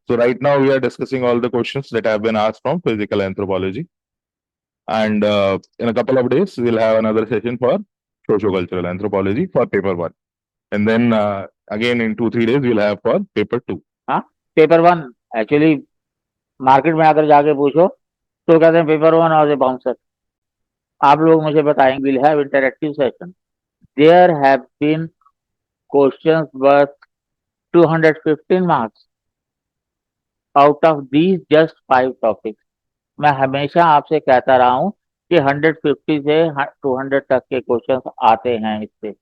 So right now we are discussing all the questions that have been asked from physical anthropology, and in a couple of days we'll have another session for sociocultural anthropology for paper one, and then again in 2-3 days we'll have for paper two. हाँ, paper one actually market में आकर जाके पूछो तो कहते हैं paper one और bouncer. आप लोग मुझे बताएंगे, will have interactive session. There have been questions worth 215 marks out of these just 5 topics. मैं हमेशा आपसे कहता रहा हूं कि 150 से 200 तक के क्वेश्चंस आते हैं इससे।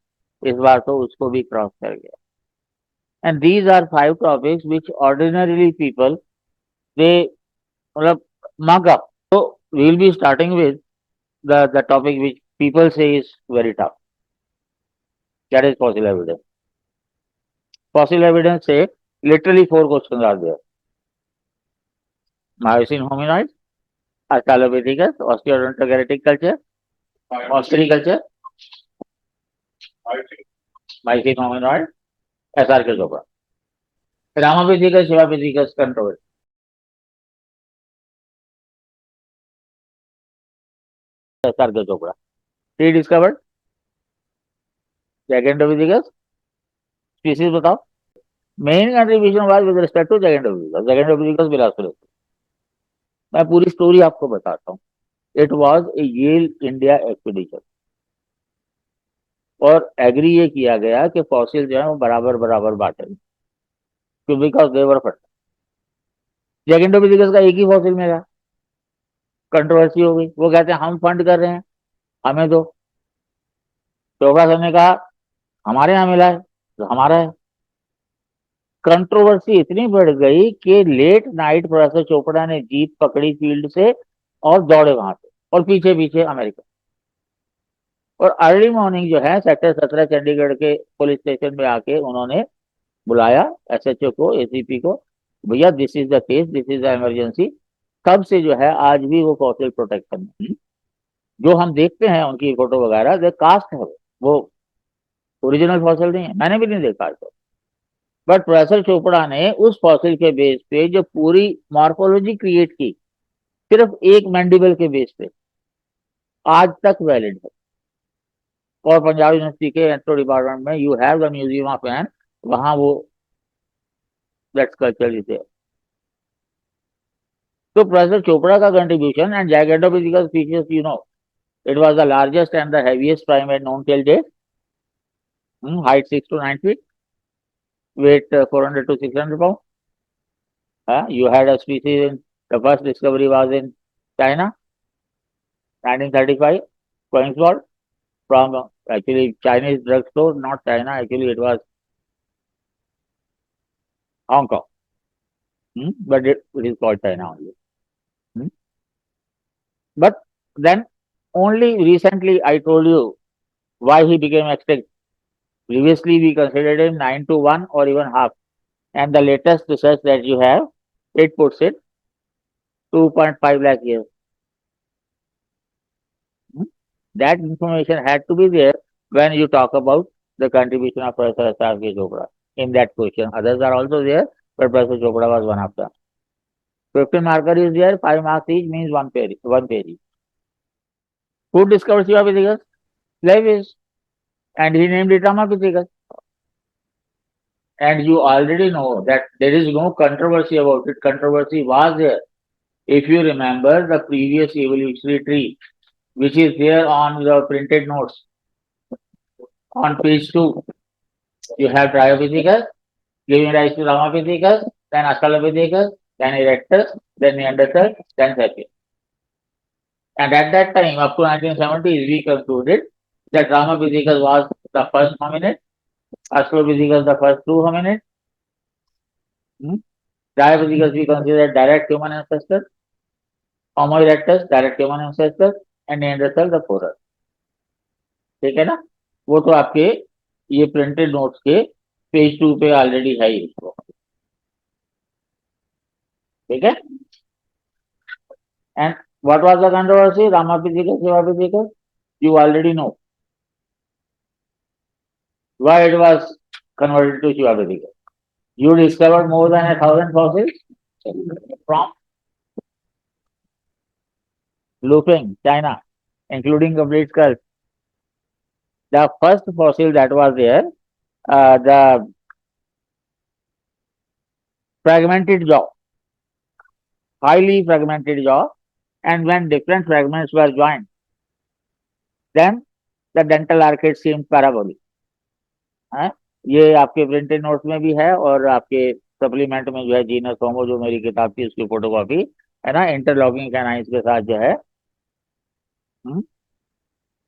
इस बार तो उसको भी क्रॉस कर गया। And these are 5 topics which ordinarily people they मतलब mug up. So we will be starting with the topic which people say is very tough. That is fossil evidence. Fossil evidence say literally 4 questions are there. Miocene hominoid, Australopithecus, Osteodontogeritic culture, Osteiculture, Miocene hominoid, SRK Chopra. Ramapithecus, Shivapithecus controversy. SRK Chopra. Rediscovered. Gigantopithecus. Species बताओ. Main contribution was with respect to Gigantopithecus. Gigantopithecus bilaspurus. मैं पूरी story आपको बताता हूँ। It was a Yale India expedition और agree ये किया गया कि फॉसिल जो है वो बराबर बराबर बांटे बिकॉज देवर फट। जैकेंडोपिथिकस का एक ही फॉसिल मिला, कंट्रोवर्सी हो गई। वो कहते हैं हम फंड कर रहे हैं, हमें दो। चोपड़ा साहब ने कहा हमारे यहाँ मिला है तो हमारा है। कंट्रोवर्सी इतनी बढ़ गई कि लेट नाइट प्रोफेसर चोपड़ा ने जीप पकड़ी फील्ड से और दौड़े वहां से और पीछे पीछे अमेरिका। और अर्ली मॉर्निंग जो है सेक्टर 17 चंडीगढ़ के पुलिस स्टेशन में आके उन्होंने बुलाया एसएचओ को, एसीपी को, भैया this is the case, this is the emergency. तब से जो है आज भी वो फॉसिल प्रोटेक्शन में जो हम देखते हैं उनकी फोटो वगैरह दे कास्ट है, वो ओरिजिनल फॉसिल नहीं है, मैंने भी नहीं देखा तो। बट प्रोफेसर चोपड़ा ने उस फॉसिल के बेस पे जो पूरी मॉर्फोलॉजी क्रिएट की सिर्फ एक मैंडिबल के बेस पे आज तक वैलिड है। और पंजाब यूनिवर्सिटी के एंथ्रो डिपार्टमेंट में you have the museum of an, वहां वो दैट स्कल्पचर इज देयर। तो प्रोफेसर चोपड़ा का contribution and gigantopithecal species, you know, it was the largest and the heaviest primate known till date. Height 6 to 9 feet, weight 400 to 600 pounds. You had a species in the first discovery was in China, 1935, Kongsberg, from actually Chinese drugstore, not China. Actually, it was Hong Kong, but it is called China only. But then only recently I told you why he became extinct. Previously, we considered him 9 to 1 or even half. And the latest research that you have, it puts it 2.5 lakh years. That information had to be there when you talk about the contribution of Professor S.R.K. Chopra in that question. Others are also there, but Professor Chopra was one of them. 15 marker is there, 5 marks each means one page each. Who discovered Shivapithecus? Lewis. And he named it Ramapithecus. And you already know that there is no controversy about it. Controversy was there. If you remember the previous evolutionary tree, which is there on the printed notes, on page 2, you have Dryopithecus, giving rise to Ramapithecus, then Australopithecus, then Erectus, then Neanderthal, then Sapien. And at that time, up to 1970s, we concluded that Ramapithecus was the first hominid, Australopithecus the first true hominid. Dryopithecus we consider direct human ancestor, Homo erectus direct human ancestor, and Neanderthal the forerunner. ठीक है ना? वो तो आपके ये printed notes के page 2 पे already है इसको, ठीक है? And what was the controversy? Ramapithecus, Shivapithecus, you already know why it was converted to Shivapithecus. You discovered more than 1,000 fossils from Lufeng, China, including complete skulls. The first fossil that was there, the fragmented jaw, highly fragmented jaw, and when different fragments were joined, then the dental arcade seemed parabolic. हाँ, ये आपके printed notes में भी है और आपके supplement में जो है जीनस होमो जो मेरी किताब की उसकी फोटोकॉपी है ना इंटरलॉकिंग कैनाइंस के साथ जो है.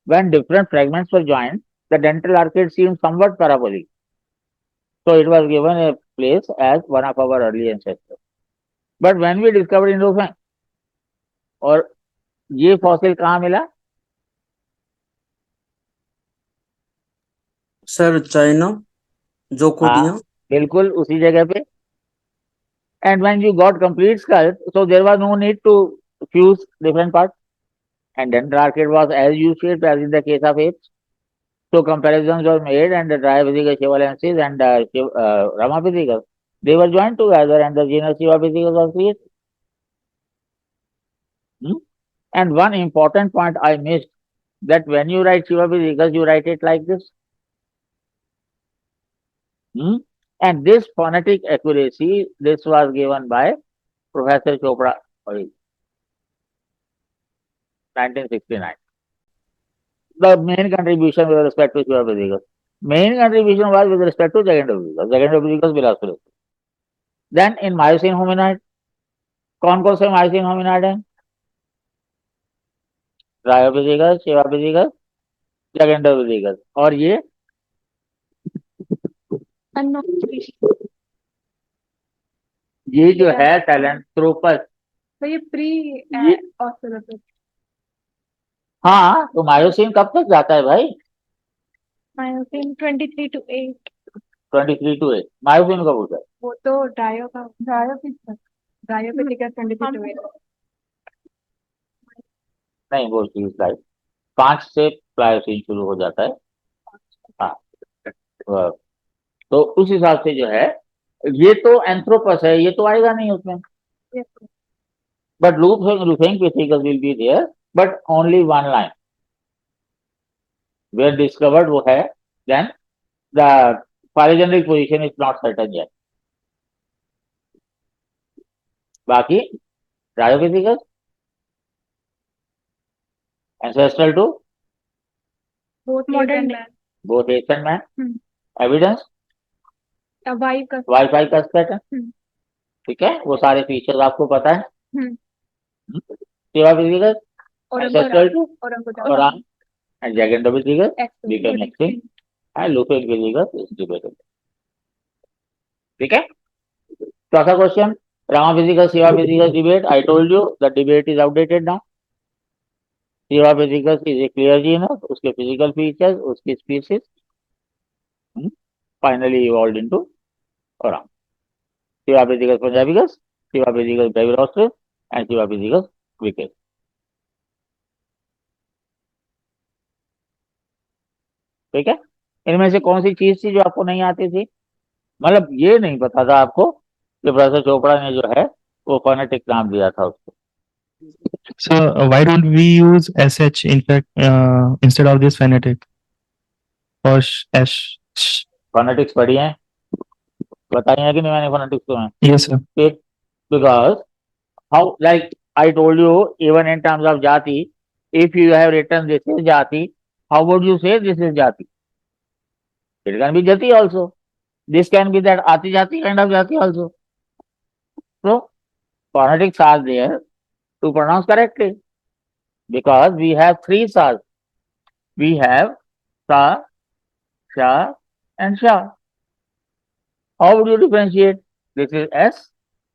When different fragments were joined, the dental arcade seemed somewhat parabolic. So it was given a place as one of our early ancestors. But when we discovered Indofang, और ये fossil कहाँ मिला? Sir China, जोकोडिया. हाँ, बिल्कुल उसी जगह पे. And when you got complete skulls, so there was no need to fuse different parts. And dental arcade was as U-shaped as in the case of apes. So comparisons were made, and the Triapithecus shivalensis and Ramapithecus, they were joined together, and the genus Shivapithecus was created. And one important point I missed, that when you write Shivapithecus, you write it like this. And this phonetic accuracy, this was given by Professor Chopra, 1969. The main contribution with respect to Shivapithecus. Main contribution was with respect to Gigantopithecus. Gigantopithecus Bilaspurus. Then in Miocene hominoid, कौन कौन से Miocene hominoid हैं? Dryopithecus, Shivapithecus, Gigantopithecus. और ये ये जो है Sahelanthropus, तो ये प्री ये- ऑस्ट्रेलोपिथेकस हाँ, तो मायोसिन कब तक जाता है भाई? Myosin 23 to 8 23 to 8. मायोसिन कब होता है? वो तो डायोपिथेकस 23 to 8 नहीं बोलती है स्लाइड. 5 से प्लायोसिन शुरू हो जाता है. हाँ, तो उस हिसाब से जो है ये तो एंथ्रोपस है, ये तो आएगा नहीं उसमें. Yes, but Lufeng Pithecus will be there, but only one line where discovered वो है. Then the phylogenetic position is not certain yet. बाकी Dryopithecus ancestral to both modern man both apes and man. Hmm. Evidence Y का wifi का pattern. Hmm. ठीक है, वो सारे features आपको पता है. Shivapithecus ancestral to Orang and Gigantopithecus became extinct and Lufeng Pithecus is debatable. ठीक है. चौथा question, Ramapithecus Shivapithecus debate. I told you the debate is outdated now. Shivapithecus is a clear genus. उसके physical features, उसकी species finally evolved into Orang. Shivapithecus punjabicus, Shivapithecus brevirostris and Shivapithecus vicus. ठीक है. इनमें से कौन सी चीज थी जो आपको नहीं आती थी? मतलब ये नहीं पता था आपको कि प्रोफेसर चोपड़ा ने जो है वो फोनेटिक नाम दिया था उसको. So why don't we use SH in fact instead of this phonetic or S? Phonetics पढ़ी है, बताई है कि नहीं मैंने फोनेटिक्स तो में? Yes sir. Because how, like I told you, even in terms of jati, if you have written this is jati, how would you say this is jati? It can be jati also. This can be that ati jati kind of jati also. So phonetics are there to pronounce correctly, because we have three sas. We have sa, sha, and sha. How would you differentiate? This is S,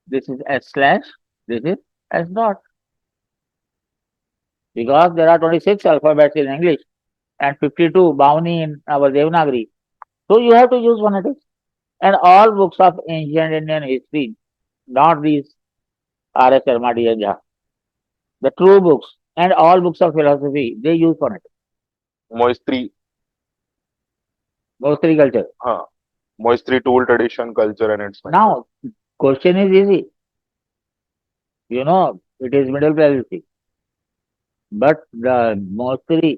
this is S slash, this is S dot. Because there are 26 alphabets in English and 52 Bhavani in our Devanagari. So you have to use phonetics. And all books of ancient Indian history, not these R.S. Sharma D. Jha, the true books and all books of philosophy, they use phonetics. Moistri, Mostly culture. Moistri tool tradition culture and its. Now, question is easy. you know, it is Middle Paleolithic. But the mostly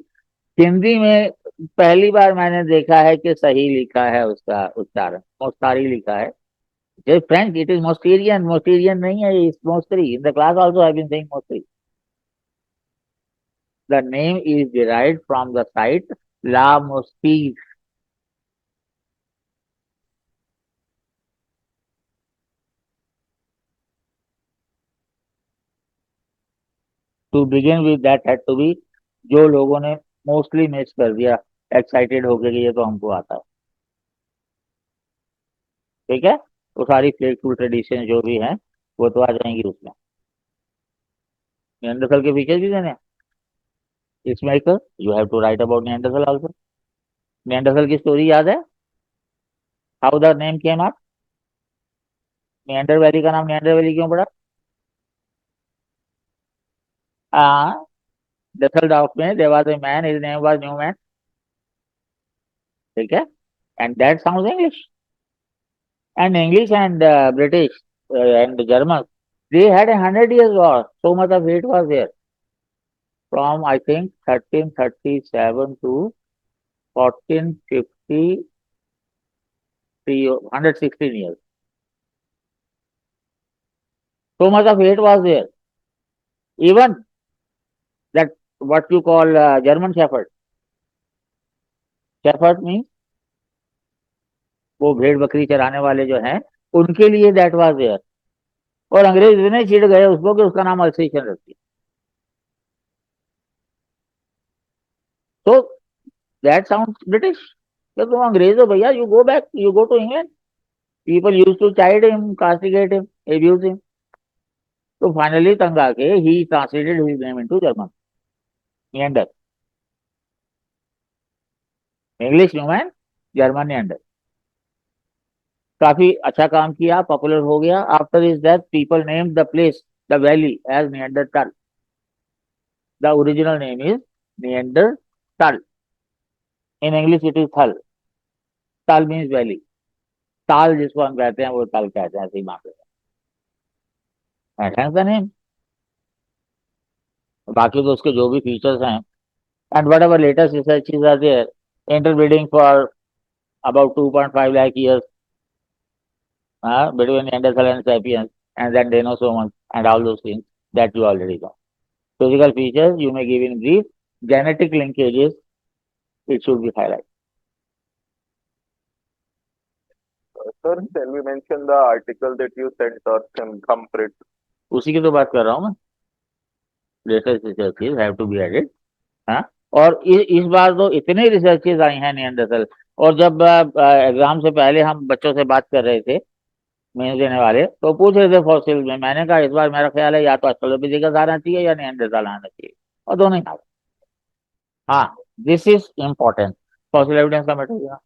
Hindi में पहली बार मैंने देखा है कि सही लिखा है उसका उच्चारण, मोस्तारी लिखा है. Just French, it is Mousterian, Mousterian नहीं है, इस Mousterie. In the class also I been saying Mousterie. The name is derived from the site la Moustier. To begin with that had to be, जो लोगों ने mostly miss कर दिया excited होकर कि ये तो हमको आता है. ठीक है, तो सारी फ्लेक्सिबल ट्रेडिशन जो भी हैं वो तो आ जाएंगी उसमें. नियंडरथल के फीचर्स भी देने हैं इसमें. एक you have to write about Neanderthal also. Neanderthal की स्टोरी याद है? How the name came up? Neander valley का नाम नियंडर वैली क्यों पड़ा? डसलडॉर्फ में there was a man, his name was Newman. ठीक है, and that sounds English. And English and British and Germans, they had 100 years war. So much of hate was there. From I think 1337 to 1453, 116 years. So much of hate was there. Even that what you call German Shepherd. Shepherd means वो भेड़ बकरी चराने वाले जो हैं उनके लिए that was there. और अंग्रेज इतने चिढ़ गए उसको कि उसका नाम अल्सेशन रख दिया. तो दैट साउंड्स ब्रिटिश. तो तुम अंग्रेज हो भैया, you go back, you go to England. People used to chide him, castigate him, abuse him. तो फाइनली तंग आके he translated his name into German, Neander. English Newman, German Neander. काफी अच्छा काम किया, पॉपुलर हो गया. After his death people named the place, the valley as Neanderthal. The original name is Neanderthal. In English it is thal. तल means valley. ताल जिसको हम कहते हैं वो तल कहते हैं, ऐसे ही मान लेते हैं. Hence the name. बाकी तो उसके जो भी फीचर्स हैं, and whatever latest researches are there, interbreeding for about 2.5 lakh years between Neanderthal and Sapiens, and then Denisovans and all those things that you already know. Physical features you may give in brief. Genetic linkages, it should be highlighted. Sir, can we mention the article that you sent us in Thumbprint? उसी की तो बात कर रहा हूँ मैं. Latest researches have to be added. हाँ, और इस बार तो इतने रिसर्चेस आई हैं नियंडरथल. और जब एग्जाम से पहले हम बच्चों से बात कर रहे थे, मेंस देने वाले, तो पूछ रहे थे फॉसिल में. मैंने कहा इस बार मेरा ख्याल है या तो ऑस्ट्रेलोपिथेकस आना चाहिए या नियंडरथल आना चाहिए, और दोनों ही आ गए. हाँ, this is important. Fossil evidence का matter.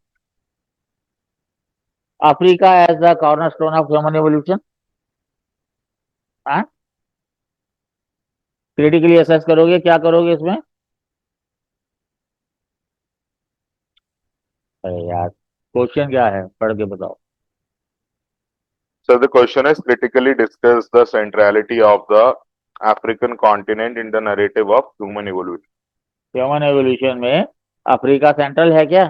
Africa as the cornerstone of human evolution. हाँ, क्रिटिकली असेस करोगे, क्या करोगे इसमें? अरे यार, क्वेश्चन क्या है, पढ़ के बताओ. So the question is critically discuss the centrality of the African continent in the narrative of human evolution. Human evolution में अफ्रीका सेंट्रल है क्या?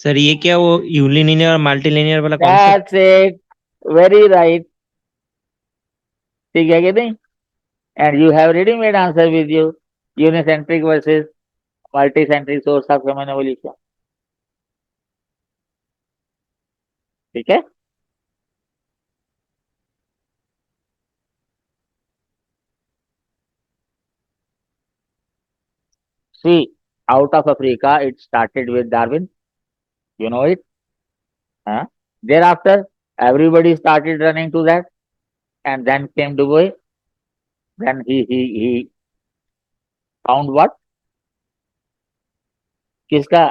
सर ये क्या वो यूनिलिनियर और मल्टीलिनियर वाला concept? That's it. Very right. ठीक है कि नहीं? And you have ready-made answer with you. Unicentric versus multicentric source of human evolution. ठीक है? See, out of Africa, it started with Darwin. You know it? Thereafter, everybody started running to that, and then came Dubois. Then he found what? किसका?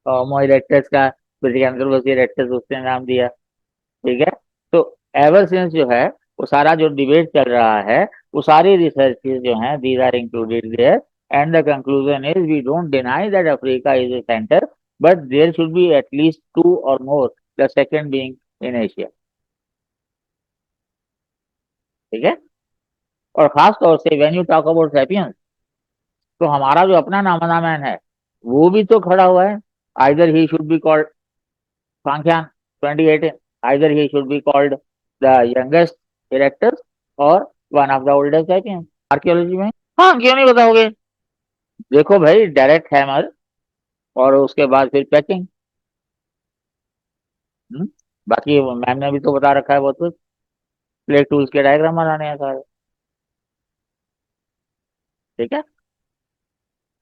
होमो erectus का. British erectus उसने नाम दिया. ठीक है, तो एवर सिंस जो है वो सारा जो डिबेट चल रहा है, वो सारी रिसर्चेस जो हैं, these are included there. And the conclusion is we don't deny that Africa is a centre, but there should be at least two or more, the second being in Asia. ठीक है, और खास तौर से when you talk about sapiens, तो हमारा जो अपना नामना मैन है वो भी तो खड़ा हुआ है। Either he should be called Sankhyan 2018, either he should be called the youngest erector और one of the oldest sapiens archaeology में। हाँ, क्यों नहीं बताओगे? देखो भाई, डायरेक्ट हैमर और उसके बाद फिर पैकिंग। बाकी मैम ने भी तो बता रखा है बहुत कुछ, प्लेट टूल्स के डायग्राम बनाने हैं सारे। ठीक है,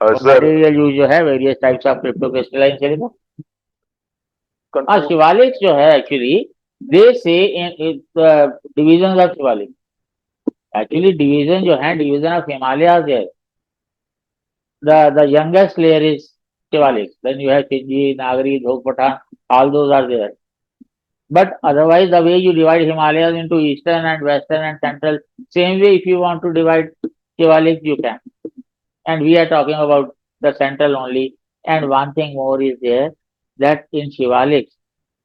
और Sir, मटेरियल यूज जो है various types of crypto crystalline silicon. हाँ, शिवालिक जो है एक्चुअली दे से division of Shivalik, actually division जो है डिवीजन ऑफ हिमालयाज है। The youngest layer is Shivalik. Then you have Sindhi, Nagari, Dhok Pathan, all those are there. But otherwise, the way you divide Himalayas into eastern and western and central, same way if you want to divide Shivalik, you can. And we are talking about the central only. And one thing more is there, that in Shivalik,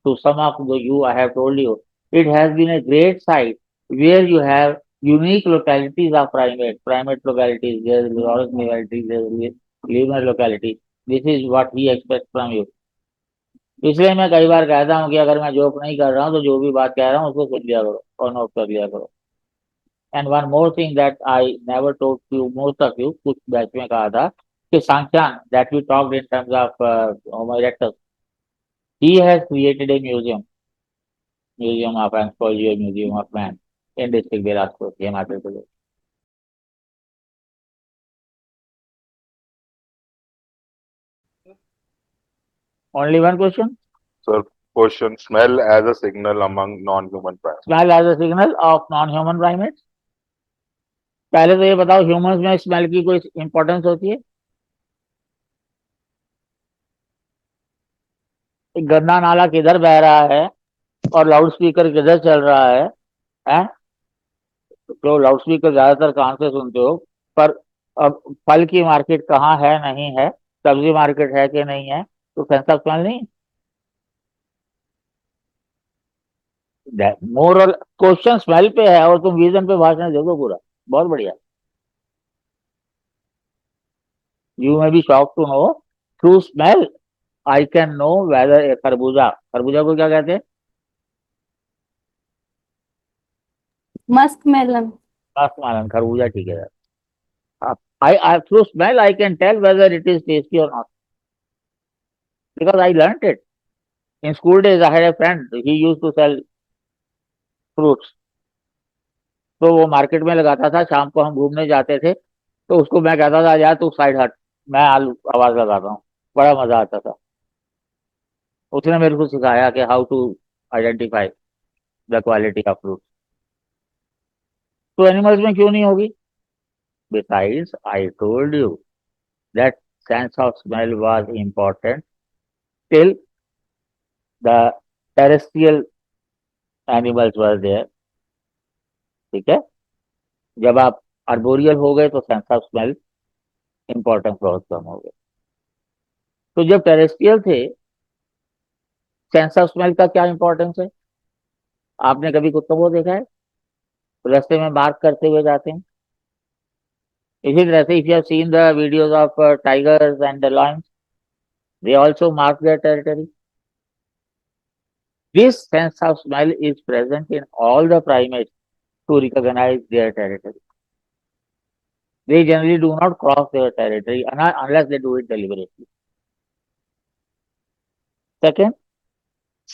to some of you, I have told you, it has been a great site where you have unique localities of primate localities, there is Laurus localities, there is lemur locality. This is what we expect from you. इसलिए मैं कई बार कहता हूँ कि अगर मैं joke नहीं कर रहा हूँ तो जो भी बात कह रहा हूँ उसको सुन लिया करो और नोट कर लिया करो। And one more thing that I never told you, most of you, कुछ बैच में कहा था कि Sankhyan that we talked in terms of Homo erectus, he has created a museum of anthropology, or museum of man in district Bilaspur, Himachal Pradesh. Only one question. sir, question, smell as a signal among non-human primates. Smell as a signal of non-human primates. पहले तो ये बताओ, humans में smell की कोई importance होती है? एक गंदा नाला किधर बह रहा है और लाउड स्पीकर किधर चल रहा है, हैं? तो लाउड स्पीकर ज्यादातर कहाँ से सुनते हो? पर अब फल की मार्केट कहाँ है नहीं है, सब्जी मार्केट है कि नहीं है, तो सेंस ऑफ स्मेल नहीं। मोर और क्वेश्चन स्मेल पे है और तुम विजन पे भाषण दे दो पूरा, बहुत बढ़िया। You may be shock to know, through smell I can know whether a खरबूजा, खरबूजा को क्या कहते हैं? Musk melon. मस्कमेलन, खरबूजा, ठीक है। I through smell I can tell whether it is tasty or not, because I learnt it in school days. I had a friend, he used to sell fruits, तो वो market में लगाता था, शाम को हम घूमने जाते थे तो उसको मैं कहता था यार तू साइड हट, मैं आलू आवाज लगाता हूँ, बड़ा मजा आता था। उसने मेरे को सिखाया कि how to identify the quality of fruit. तो एनिमल्स में क्यों नहीं होगी? Besides I told you that sense of smell was important till the terrestrial animals were there. ठीक है, जब आप आर्बोरियल हो गए तो सेंस ऑफ स्मेल इंपॉर्टेंस बहुत कम हो गया। तो जब टेरेस्ट्रियल थे, सेंस ऑफ स्मेल का क्या इंपॉर्टेंस है? आपने कभी कुत्तों को देखा है रास्ते में मार्क करते हुए जाते हैं? इसी तरह से if you have seen the videos of tigers and the Lions, they also mark their territory. This sense of smell is present in all the primates to recognize their territory. They generally do not cross their territory unless they do it deliberately. Second,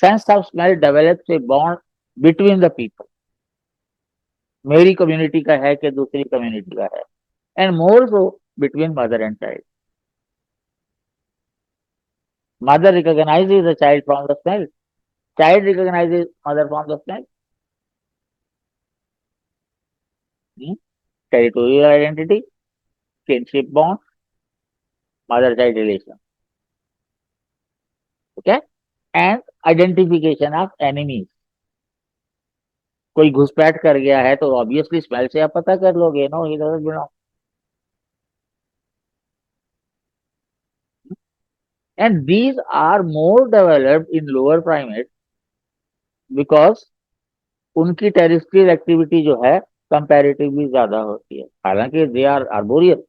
sense of smell develops a bond between the people. मेरी community का है कि दूसरी community का है, and more so between mother and child. Mother recognizes the child from the smell. Child recognizes mother from the smell. Territorial identity, kinship bond, mother-child relation. Okay, and identification of enemies. कोई घुसपैठ कर गया है तो obviously smell से आप पता कर लोगे, no he doesn't belong. And these are more developed in lower primates because उनकी टेरिस्ट्रियल एक्टिविटी जो है कंपैरेटिवली ज्यादा होती है, हालांकि दे आर आर्बोरियल।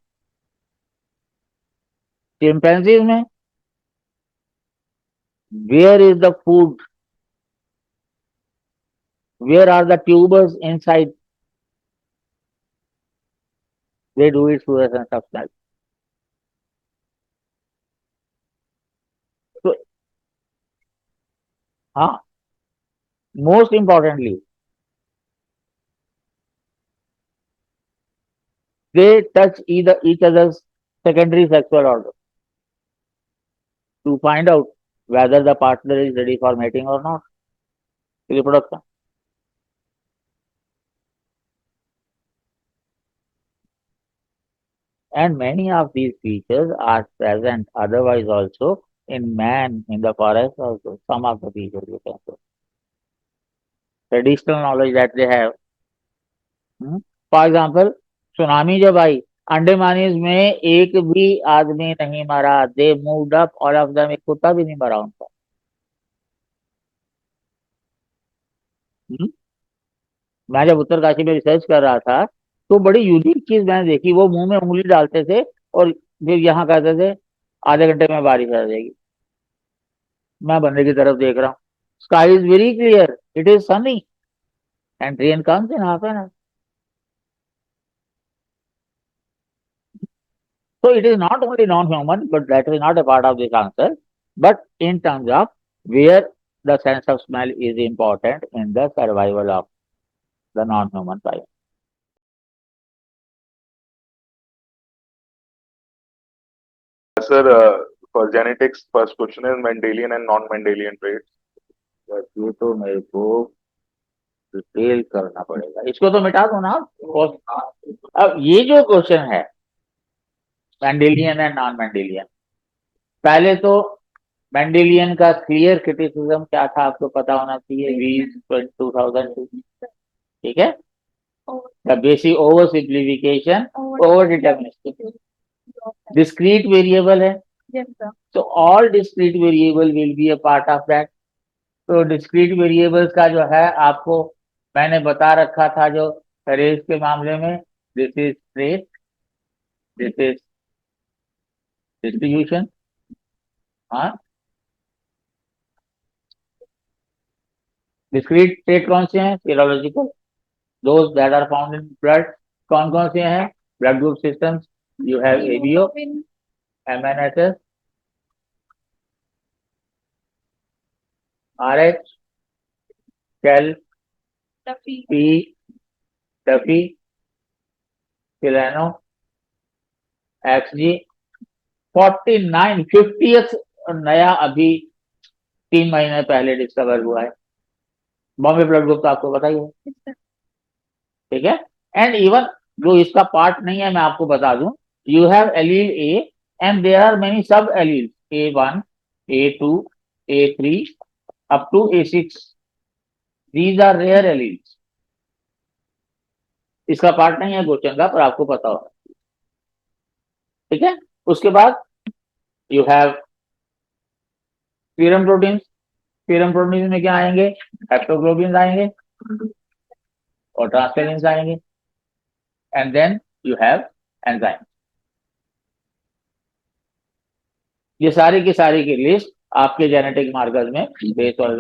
चिंपैंजीज में where is the food, where are the tubers inside, they do it through a sense of smell. So, हाँ, most importantly, they touch each other's secondary sexual organ to find out whether the partner is ready for mating or not, reproduction. And many of these features are present otherwise also in man, in the forest also. Some of the features you can say. Traditional knowledge that they have. For example, tsunami जब आई, Andamanese में एक भी आदमी नहीं मरा, they moved up all of them, एक कुत्ता भी नहीं मरा उनका। मैं जब उत्तरकाशी में रिसर्च कर रहा था तो बड़ी यूनिक चीज मैंने देखी, वो मुंह में उंगली डालते थे और फिर यहाँ कहते थे आधे घंटे में बारिश आ जाएगी। मैं बंदे की तरफ देख रहा हूँ, sky is very clear, it is Sunny and rain comes in half an hour. So it is not only non-human, but that is not a part of this answer. But in terms of where the sense of smell is important in the survival of the non-human primate. Sir, for genetics, first question is Mendelian and non-Mendelian traits. ये तो मेरे को detail करना पड़ेगा, इसको तो मिटा दो ना। अब ये जो क्वेश्चन है मेंडेलियन एंड नॉन मेंडेलियन, पहले तो मेंडेलियन का क्लियर क्रिटिसिज्म क्या था आपको पता होना चाहिए, वीज 2002, ठीक है। The basic oversimplification, overdeterministic. Discrete variable है, Yes, sir. so all discrete variable will be a part of that. तो discrete variables का जो है आपको मैंने बता रखा था, जो रेस के मामले में this is trait, this is distribution, हाँ। discrete trait कौन से हैं, serological, those that are found in blood। कौन कौन से हैं, blood group systems, you have ABO, MNSS, RH, Kel, Duffy. P, Duffy, Filano, XG, 49 50th नया अभी 3 महीने पहले डिस्कवर हुआ है। बॉम्बे ब्लड ग्रुप तो आपको पता ही है, ठीक है। एंड इवन जो इसका पार्ट नहीं है मैं आपको बता दूं, you have allele A and there are many sub allele, A1, A2, A3 up to A6, these are rare alleles। इसका पार्ट नहीं है क्वेश्चन का, पर आपको पता होगा, ठीक है। उसके बाद you have serum proteins, serum proteins में क्या आएंगे, हेप्टोग्लोबिन आएंगे और ट्रांसफेरिन्स आएंगे, and then you have enzyme. ये सारी की सारी की लिस्ट आपके जेनेटिक मार्कर्स में बेस और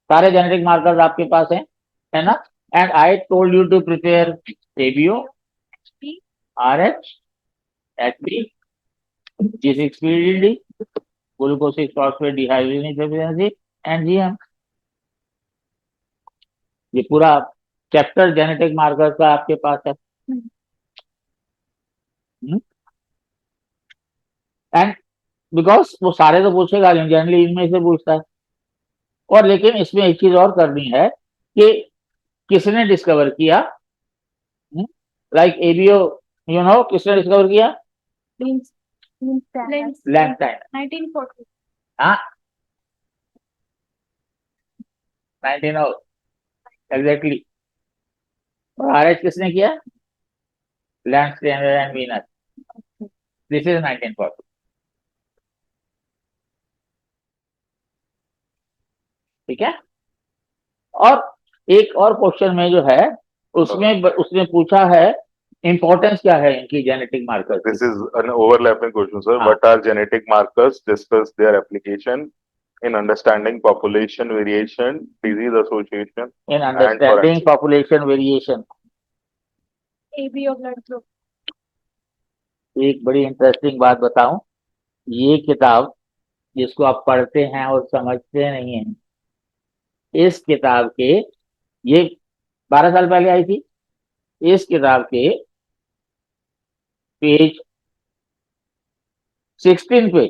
सारे जेनेटिक मार्कर्स आपके पास है ना। And I told you to prepare ABO, RH, HP, G6PD, glucose 6-phosphate dehydrogenase and GM। ये पूरा चैप्टर जेनेटिक मार्कर्स का आपके पास है। एंड बिकॉज वो सारे तो पूछेगा, जनरली इनमें से पूछता है। और लेकिन इसमें एक चीज और करनी है कि किसने डिस्कवर किया, लाइक ABO यू नो किसने डिस्कवर किया, लैंगस्टाइन, 1940. हाँ 19 एग्जैक्टली। और RH किसने किया, लैंगस्टाइन एंड वीनस, दिस इज 1940। ठीक है। और एक और क्वेश्चन में जो है उसमें उसने पूछा है इंपॉर्टेंस क्या है इनकी genetic marker This is an overlapping question, sir. हाँ। What are genetic markers? Discuss their application in understanding population variation, disease association. In understanding forensic. Population variation. AB or blood group. एक बड़ी interesting बात बताऊं, ये किताब जिसको आप पढ़ते हैं और समझते नहीं हैं, इस किताब के, ये 12 साल पहले आई थी, इस किताब के पेज 16 पे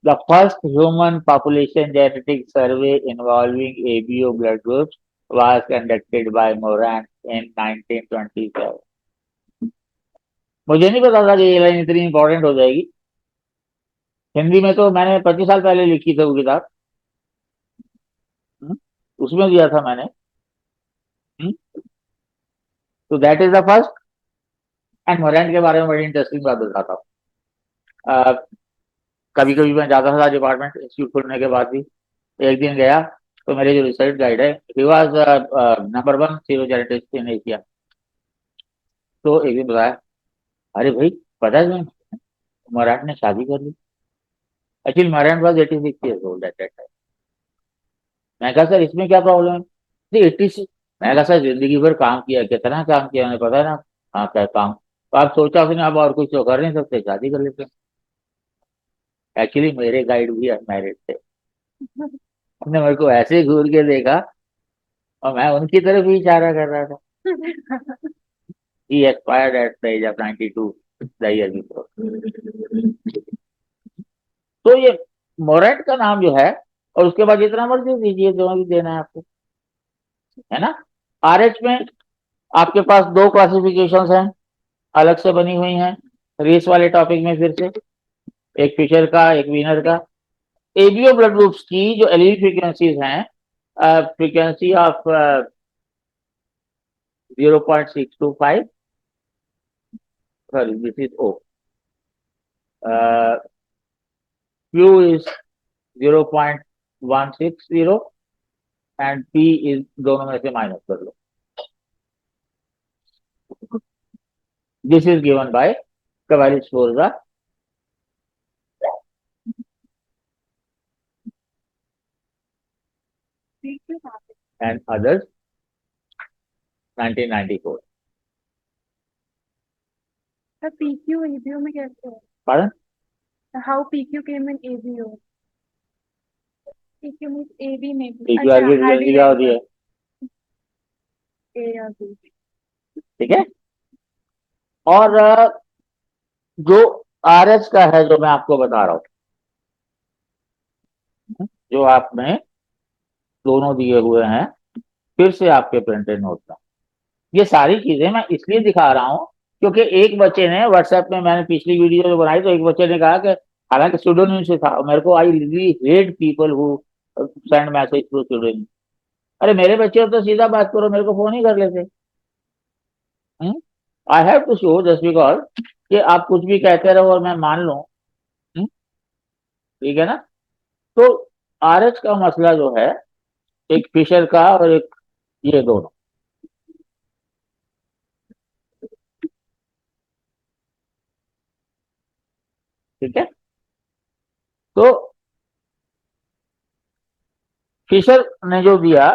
the first human population genetic survey involving ABO blood groups was conducted by Moran in 1927। मुझे नहीं पता था कि ये लाइन इतनी इंपॉर्टेंट हो जाएगी। हिंदी में तो मैंने 25 साल पहले लिखी थी वो किताब, उसमें दिया था मैंने। तो that is the first. And Morant के बारे में बड़ी इंटरेस्टिंग बात बताता हूँ। कभी कभी मैं जाता था डिपार्टमेंट इंस्टीट्यूट खुलने के बाद भी। एक दिन गया तो मेरे जो रिसर्च गाइड है, he was number 1 serogeneticist in Asia. तो एक दिन बताया, अरे भाई पता है तुम्हें मोरेंट ने शादी कर ली। Actually Morant was 86 years old at that time. मैं कहा सर इसमें क्या प्रॉब्लम है? 86। मैं कहा सर जिंदगी भर काम किया, कितना काम किया उन्हें पता है ना। हाँ क्या काम? तो आप सोचा उसने अब और कुछ तो कर नहीं सकते, शादी कर लेते। एक्चुअली मेरे गाइड भी अनमैरिड थे। उन्होंने मेरे को ऐसे घूर के देखा और मैं उनकी तरफ ही इशारा कर रहा था। He expired at the age of 92 the year before। तो ये मोरेट का नाम जो है, और उसके बाद जितना मर्जी दीजिए जो भी देना है आपको, है ना। RH में आपके पास 2 क्लासिफिकेशंस हैं, अलग से बनी हुई हैं। रेस वाले टॉपिक में फिर से एक फिशर का, एक वीनर का। एबीओ ब्लड ग्रुप्स की जो एलील फ्रीक्वेंसीज हैं, frequency of 0.625, sorry this is O, Q is 0.160 and P is दोनों में से माइनस कर लो। This is given by Cavalli-Sforza PQ and others 1994। The PQ ABO में कैसे है? Pardon? How PQ came in ABO? PQ means AB में भी। PQ की फ्रीक्वेंसी क्या होती है? A या B। ठीक है। और जो RH का है, जो मैं आपको बता रहा हूं, जो आप में दोनों दिए हुए हैं, फिर से आपके प्रिंटेड नोट में, ये सारी चीजें मैं इसलिए दिखा रहा हूं क्योंकि एक बच्चे ने व्हाट्सएप में, मैंने पिछली वीडियो जो बनाई तो एक बच्चे ने कहा कि हालांकि स्टूडेंट से था, मेरे को I really hate people who send message to student. अरे मेरे बच्चे हो तो सीधा बात करो, मेरे को फोन ही कर लेते। I have to show just because कि आप कुछ भी कहते रहो और मैं मान लूं। ठीक है ना। तो RH का मसला जो है, एक फिशर का और एक ये दोनों, ठीक है। तो फिशर ने जो दिया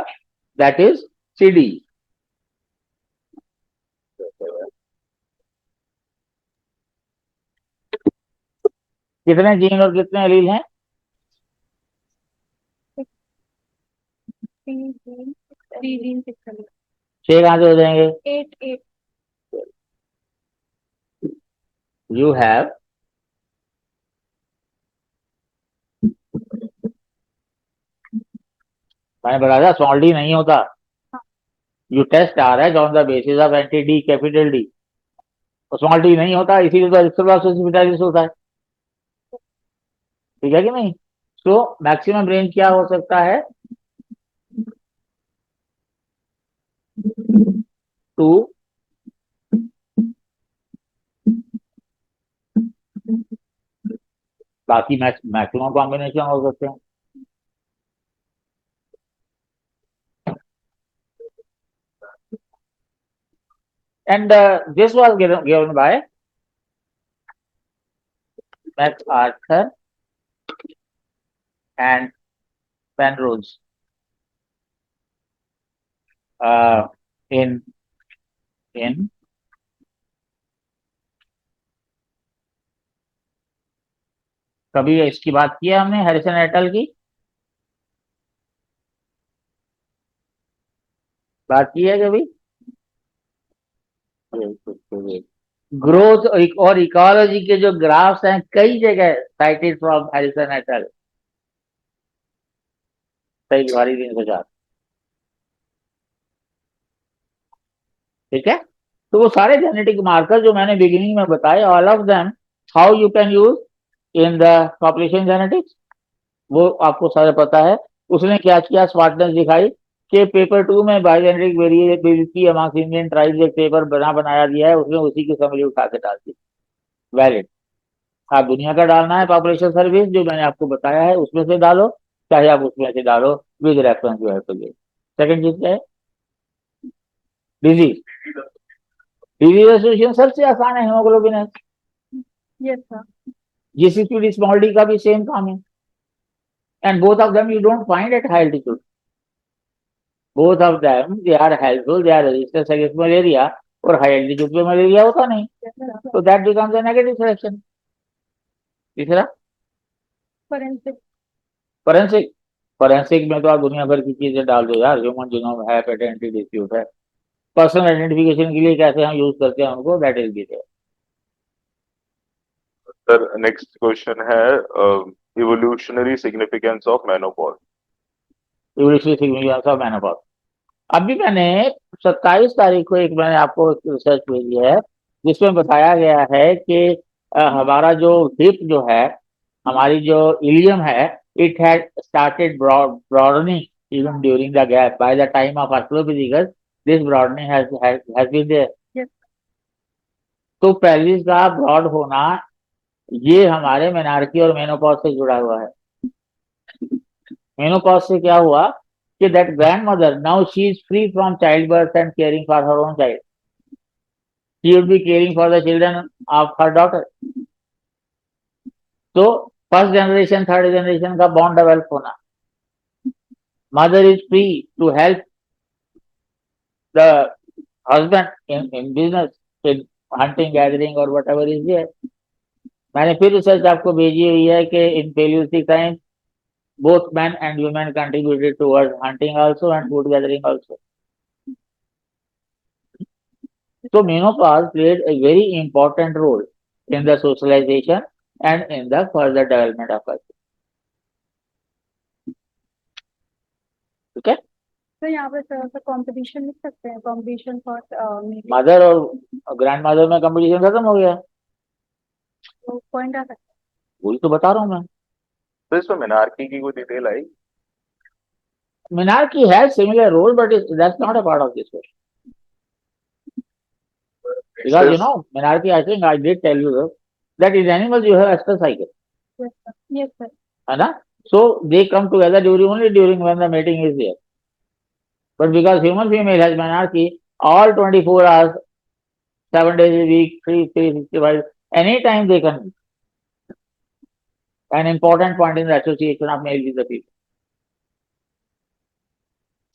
दैट इज CD। कितने जीन और कितने एलील हैं? 3 genes, 3 genes 600। 6 कहां से हो जाएंगे? 8। यू हैव मैंने बताया था स्मॉल डी नहीं होता। You test RH on the basis of anti D capital D, small D नहीं होता, इसीलिए तो एरिथ्रोब्लास्टोसिस होता है। ठीक है कि नहीं। तो मैक्सिमम रेंज क्या हो सकता है? 2 बाकी मैक्सिमम कॉम्बिनेशन हो सकते हैं। And this was given by MacArthur and Penrose in कभी इसकी बात की है हमने हैरिसन एटल की बात की है कभी ग्रोथ और इकोलॉजी के जो ग्राफ्स हैं कई जगह साइटेड फ्रॉम हैरिसन एटल सही बिहारी 304 ठीक है तो वो सारे जेनेटिक मार्कर जो मैंने बिगिनिंग में बताए all of them how you can use in the population genetics वो आपको सारा पता है उसने क्या किया स्मार्टनेस दिखाई कि पेपर 2 में biogenetic variability amongst Indian tribes एक पेपर बनाया दिया है उसने उसी की समरी उठा के डाल दी वैलिड आप दुनिया का डालना है पॉपुलेशन सर्विस जो मैंने आपको बताया है उसमें से डालो चाहे आप उसमें से डालो विद रेफरेंस जो है तो सेकंड चीज क्या है डिजीज डिजीज एसोसिएशन सबसे आसान है हेमोग्लोबिन है Yes, sir. जीसीपीडी स्मॉल डी का भी सेम काम है and both of them you don't find at high altitude. Both of them they are helpful, they are resistant against malaria और high altitude पे मलेरिया होता नहीं Yes, sir. तो that becomes a negative selection. तीसरा Forensic. Forensic forensic में तो आप दुनिया भर की चीजें डाल दो यार ह्यूमन जीनोम है पेटेंटेड इंस्टीट्यूट है पर्सनल आइडेंटिफिकेशन के लिए कैसे हम यूज करते हैं उनको that is the Sir, next question है evolutionary significance of menopause. evolutionary significance of menopause. अभी मैंने 27 तारीख को एक मैंने आपको रिसर्च भेजी है जिसमें बताया गया है कि हमारा जो हिप जो है हमारी जो इलियम है it had started broadening even during the gap by the time of Australopithecus this broadening has been there. Yes. तो पेल्विस का ब्रॉड होना ये हमारे मेनार्की और मेनोपॉज से जुड़ा हुआ है मेनोपॉज से क्या हुआ कि that grandmother now she is free from childbirth and caring for her own child. She would be caring for the children of her daughter. तो फर्स्ट जनरेशन थर्ड जनरेशन का बॉन्ड डेवलप होना mother is free to help the husband in business in hunting gathering और whatever is there मैंने फिर research आपको भेजी हुई है कि in Palaeolithic time both men and women contributed towards hunting also and food gathering also. So menopause played a very important role in the socialization and in the further development of culture. Okay? तो यहाँ पे थोड़ा सा competition लिख सकते हैं competition for mother और grand mother में कंपटीशन खत्म हो गया पॉइंट आ सकता वही तो बता रहा हूँ मैं तो इसमें monarchy की कोई detail I Monarchy has similar role but that's not a part of this question. Because you know monarchy I think I did tell you that in animals you have estral cycle. है. Yes, sir. Yes, sir. है ना so they come together only during when the mating is there but because human female has monarchy all 24 hours 7 days a week 365 anytime they can meet. An important point in the association of male with the female.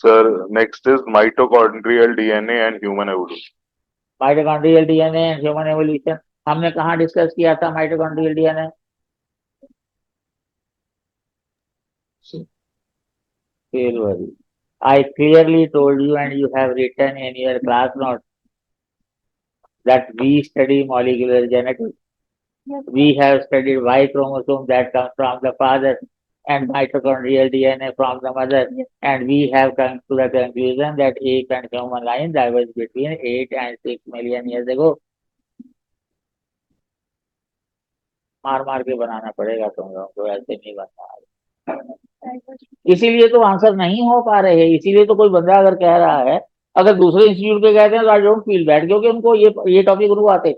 Sir, next is mitochondrial DNA and human evolution. Mitochondrial DNA and human evolution हमने कहाँ discuss किया था mitochondrial DNA Silvery. I clearly told you and you have written in your class note that we study molecular genetics. Yes. We have studied Y chromosome that comes from the father and mitochondrial DNA from the mother. Yes. And we have come to the conclusion that ape and human line diverged between 8 and 6 million years ago. मार मार के बनाना पड़ेगा तुम लोगों को ऐसे नहीं बनना इसीलिए तो आंसर नहीं हो पा रहे हैं इसीलिए तो कोई बंदा अगर कह रहा है अगर दूसरे इंस्टीट्यूट पे कहते हैं तो आई डोंट फील बैड क्योंकि उनको ये टॉपिक उनको आते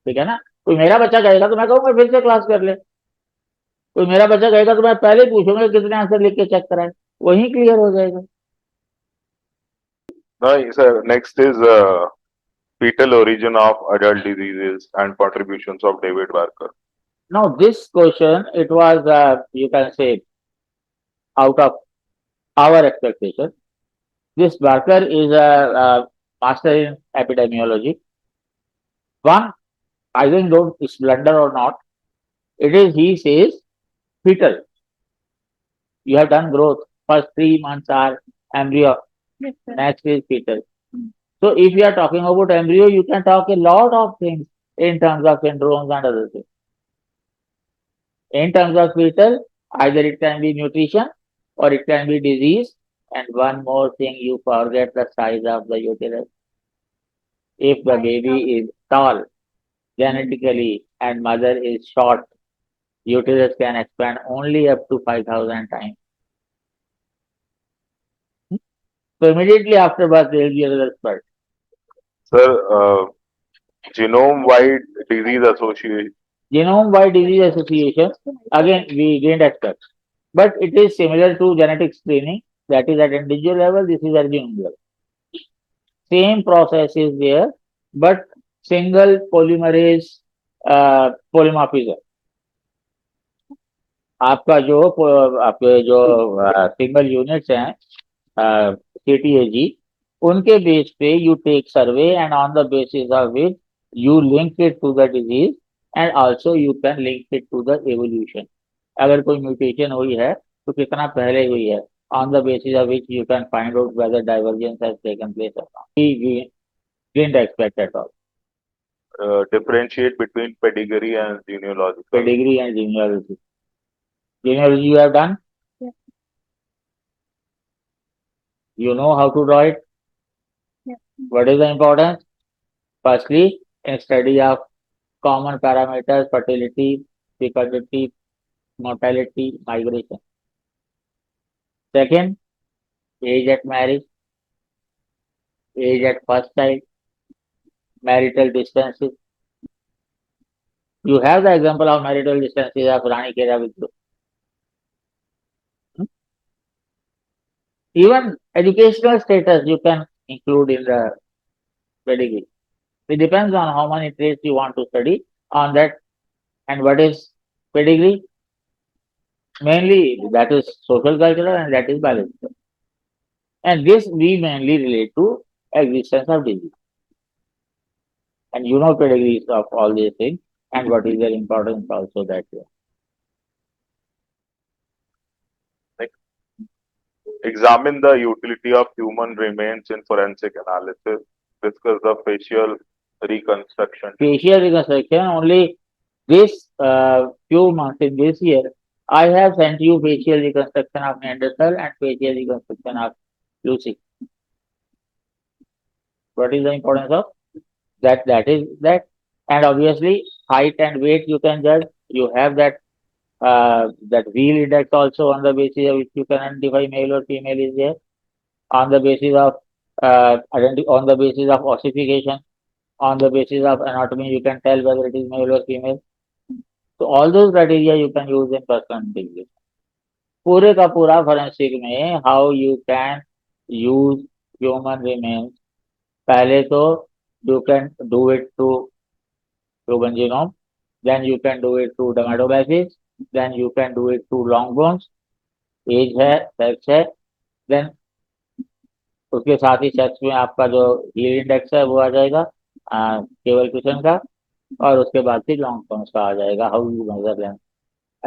ठीक है ना कोई मेरा बच्चा कहेगा तो मैं कहूँगा फिर से क्लास कर ले कोई मेरा बच्चा कहेगा तो मैं पहले पूछूंगा कितने आंसर लिख के चेक कराए वही क्लियर हो जाएगा. No, sir, next is fetal origin of adult diseases and contributions of David Barker. Now this question, it was, you can say, out of our expectation. This Barker is a master in epidemiology. One, I don't it's blunder or not. It is, he says, fetal. You have done growth. First 3 months are embryo. Yes, sir. Next is fetal. So if you are talking about embryo, you can talk a lot of things in terms of syndromes and other things. In terms of fetal, either it can be nutrition or it can be disease. And one more thing, you forget the size of the uterus. If the Right. baby is tall genetically and mother is short, uterus can expand only up to 5,000 times. So immediately after birth, there will be another spurt. Sir, genome-wide disease association. Genome-wide disease association, again, we didn't expect. But it is similar to genetic screening, that is at individual level, this is at genome level. Same process is there, but single polymerase polymorphism. आपका जो आपके जो single units हैं CTAG, उनके base पे you take survey and on the basis of which you link it to the disease and also you can link it to the evolution. अगर कोई mutation हुई है तो कितना पहले हुई है, on the basis of which you can find out whether divergence has taken place or not. We didn't expect at all. Differentiate between pedigree and genealogical. Pedigree and genealogy. Genealogy you have done? Yes. You know how to draw it? Yes. What is the importance? Firstly, in study of common parameters, fertility, fecundity, mortality, migration. Second, age at marriage, age at first child, marital distances. You have the example of marital distances of Rani Kera Vidru. Even educational status you can include in the pedigree. It depends on how many traits you want to study on that. And what is pedigree? Mainly that is social cultural and that is biological. And this we mainly relate to existence of disease. And you know pedigrees of all these things and what is their importance also that way. Examine the utility of human remains in forensic analysis. Discuss the facial reconstruction. Facial reconstruction, only this few months in this year, I have sent you facial reconstruction of Neanderthal and facial reconstruction of Lucy. What is the importance of that? That is that. And obviously, height and weight you can judge. You have that that wheel index also on the basis of which you can identify male or female is there. On the basis of on the basis of ossification, on the basis of anatomy, you can tell whether it is male or female. So all those criteria you can use in personal integration. पूरे का पूरा forensic में how you can use human remains. पहले तो you can do it through human genome, then you can do it through dermatolysis, then you can do it through long bones, age है, sex है, then उसके साथ ही sex में आपका जो heal index है वो आ जाएगा केवल क्वेश्चन का, और उसके बाद फिर लॉन्ग टर्म्स का आ जाएगा how you measure length.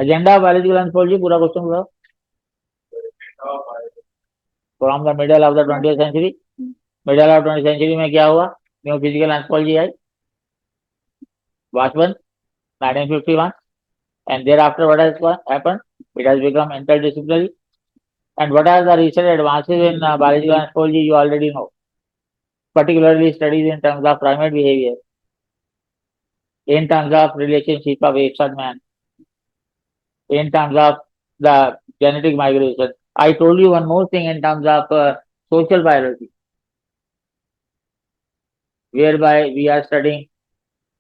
Agenda biological anthropology पूरा क्वेश्चन बताओ. From the middle of the 20th century. Middle of 20th century में क्या हुआ? New physical anthropology I, Watchman, 1951, and thereafter what has happened? It has become interdisciplinary. And what are the recent advances in biological anthropology? You already know, particularly studies in terms of primate behavior, in terms of relationship of apes and man, in terms of the genetic migration. I told you one more thing in terms of social biology, whereby we are studying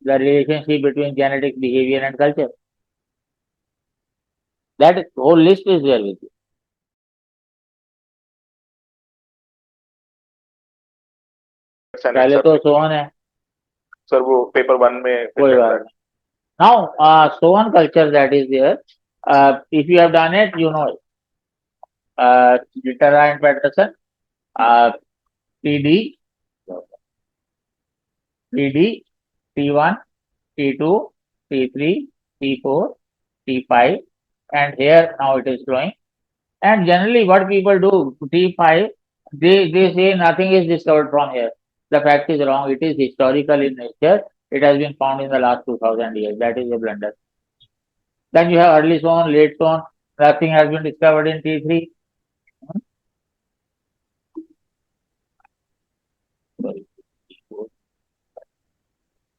the relationship between genetic behavior and culture. That whole list is there with you. पहले तो सोहन है, sir वो paper 1 में कोई बात नहीं. Now, Sohan culture that is there, if you have done it, you know it. Littera and Patterson, PD, PD, T1, T2, T3, T4, T5, and here now it is flowing. And generally what people do, T5, they say nothing is discovered from here. The fact is wrong. It is historical in nature. It has been found in the last 2000 years. That is a blunder. Then you have early zone, late zone. Nothing has been discovered in T3.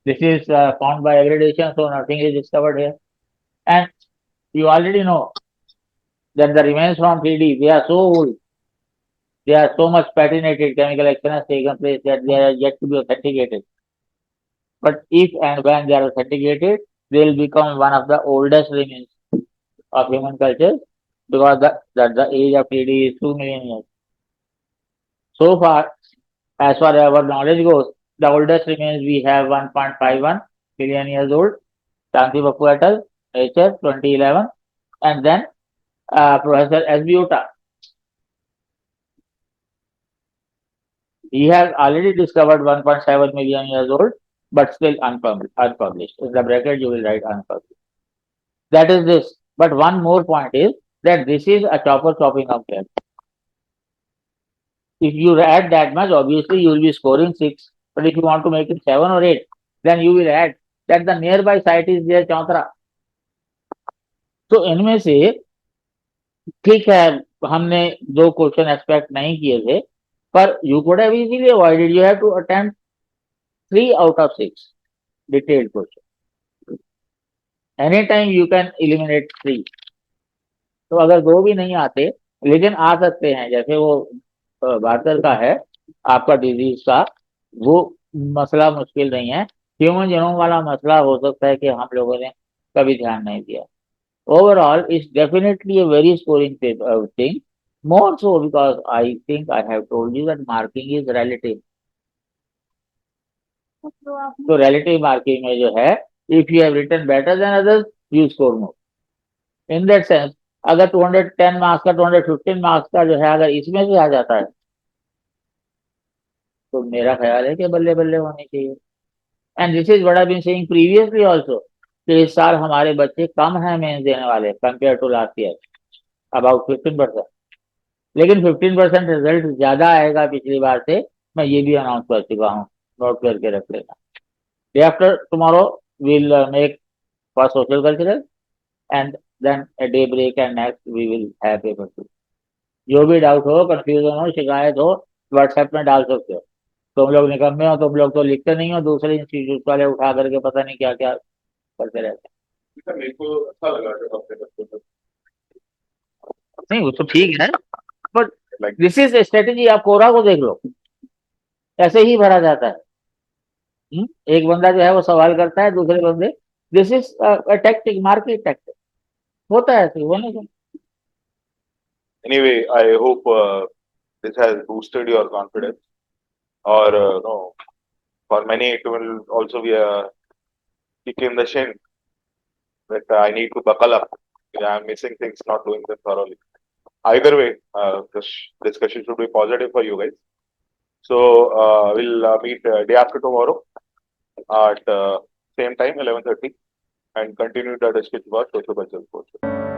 This is found by aggradation, so nothing is discovered here. And you already know that the remains from 3D, they are so old, they are so much patinated, chemical action has taken place that they are yet to be authenticated. But if and when they are authenticated, they will become one of the oldest remains of human culture because the age of 3D is 2 million years. So far, as far as our knowledge goes, the oldest remains we have 1.51 billion years old, Shanti Bapu et al., Nature 2011, and then Professor S.B. Uta. He has already discovered 1.7 million years old, but still unpublished. In the bracket, you will write unpublished. That is this. But one more point is that this is a chopping up here. If you add that much, obviously you will be scoring 6. But if you want to make it 7 or 8, then you will add that the nearby site is there, Chautra. तो इनमें से ठीक है, हमने 2 question expect नहीं किए थे, पर you could have easily avoided. You have to attempt 3 out of 6 detailed question. Anytime you can eliminate 3. तो अगर 2 भी नहीं आते, लेकिन आ सकते हैं, जैसे वो बार्कर का है, आपका डिजीज का, वो मसला मुश्किल नहीं है. ह्यूमन जीनोम वाला मसला हो सकता है कि हम लोगों ने कभी ध्यान नहीं दिया. Overall, it's definitely a very scoring thing. More so because I think I have told you that marking is relative. तो आपने तो relative marking में जो है, if you have written better than others, you score more. In that sense, अगर 210 marks का 215 marks का जो है अगर इसमें से आ जाता है, तो मेरा ख्याल है कि बल्ले बल्ले होने चाहिए. And this is what I been saying previously also कि इस साल हमारे बच्चे कम हैं मेंस देने वाले compare to last year, about 15%. लेकिन 15% रिजल्ट ज्यादा आएगा पिछली बार से, मैं ये भी अनाउंस कर चुका हूँ, नोट करके रख लेना. Day after tomorrow will make for social cultural and then a day break and next we will have paper 2. जो भी डाउट हो, कंफ्यूजन हो, शिकायत हो, व्हाट्सएप में डाल सकते हो. तुम लोग निकम्मे हो, तुम लोग तो लिखते नहीं हो, दूसरे इंस्टीट्यूट वाले उठा करके पता नहीं क्या क्या करते रहते हैं. मेरे को अच्छा लगा नहीं वो तो ठीक है, बट दिस इज स्ट्रेटेजी. आप कोरा को देख लो, ऐसे ही भरा जाता है. एक बंदा जो है वो सवाल करता है, दूसरे बंदे, this is tactic, market tactic होता है ऐसे होने से. Anyway, I hope this has boosted your confidence, or no, for many it will also be a kick in the shin that I need to buckle up. I'm missing things, not doing them thoroughly. Either way, this discussion should be positive for you guys. So we'll meet day after tomorrow at same time 11:30 and continue the discussion about social cultural courses.